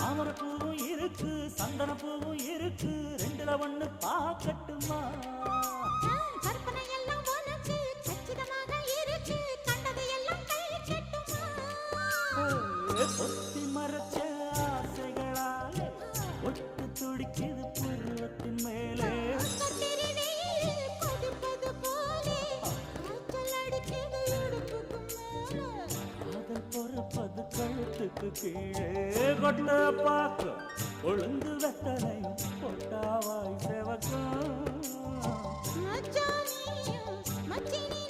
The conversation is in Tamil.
தாமரை பூவும் இருக்கு சந்தன பூவும் இருக்கு ரெண்டுல ஒண்ணு பாக்கட்டுமா கற்பனை எல்லாம் உனக்கு கச்சிதமாக இருக்கு கண்டது எல்லாம் கை கட்டுமா பொத்தி மறைச்ச ஆசைகளாலே ஒட்டு துடிக்குது பருவத்தின் மேலே கொதிப்பது போலே காய்ச்சல் அடிக்குது இடுப்புக்கு மேலே காதல் பொறப்பது கழுத்துக்கு கீழே கொட்ட பாக்கு ஒழுங்கு வெத்தனை கொட்டாவாய் செவக்கும் மச்சானியும் மச்சினி